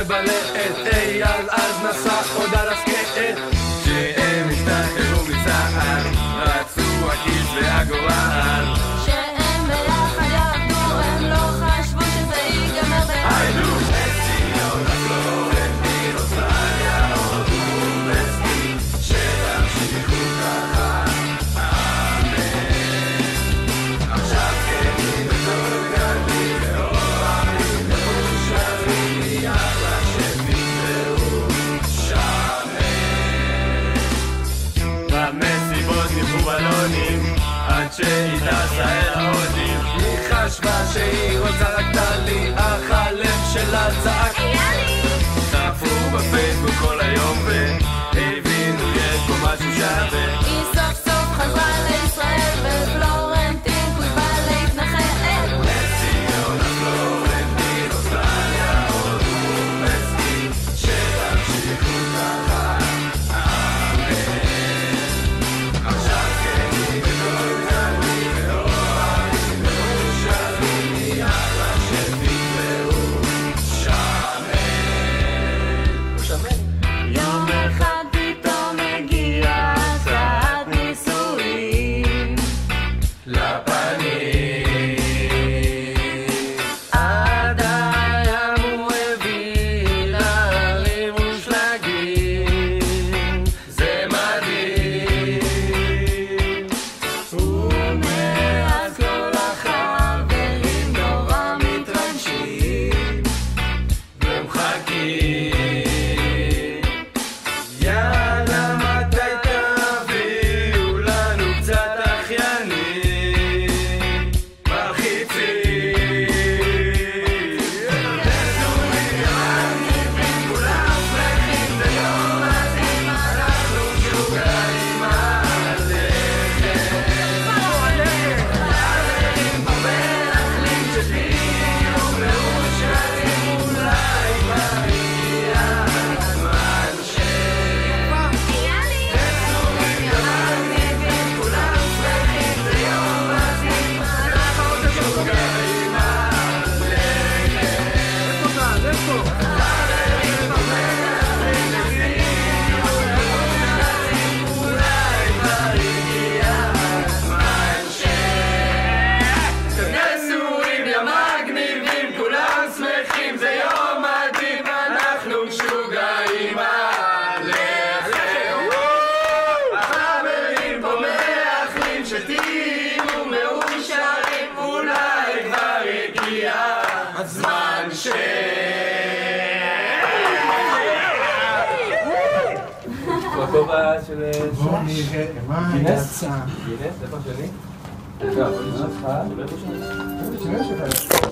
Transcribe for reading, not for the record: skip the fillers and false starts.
מבלה את אייל אז נסע עוד על הסקט שהם השתחררו מצה"ל רצו הכיס והגורל שהם ביחד יעבדו הם לא חשבו שזה ייגמר היינו ציון הפלורנטין אוסטרליה הודו וסין שתמשיכו ככה אמן עכשיו זקנים וכל גלבי ואוהבים מאושרים יאללה שתקראו שמן במסיבות ניפו בלונים עד שהיא טסה אל ההודים היא חשבה שהיא רוצה רק טלי אך הלב שלה צעק יאלי צפו בפייסבוק כל היום והבינו יש פה משהו שווה היא סוף סוף חזרה לישראל בפלורנטין כותבה להתנחל לציון הפלורנטין אוסטרליה הודו וסין שתמשיכו ככה אמן עכשיו זקנים וכל גלבי ואוהבים מאושרים יאללה שתקראו שמן יום אחד פתאום הגיעה הצעת נישואים לפנים עד הים הוא הביא להרים ושלגים זה מדהים ומאז כל החברים נורא מתרגשים ומחכים יאללה מתי תביאו לנו קצת אחיינים מלחיצים נשואים מגניבים כולם שמחים זה יום מדהים אנחנו משוגעים חברים פה מנחלים שתהיו מאושרים אולי כבר הגיע הזמן יאלי נשואים מגניבים כולם שמחים זה יום מדהים אנחנו משוגעים חברים פה מנחלים שתהיו מאושרים אולי כבר הגיע הזמן נשואים יא מגניבים כולם שמחים זה יום מדהים אנחנו משוגעים עליכם החברים פה מאחלים שתהיו מאושרים אולי כבר הגיע הזמן בכובע של בוא נראה מה יצא. גינס, איפה שלי? שלך.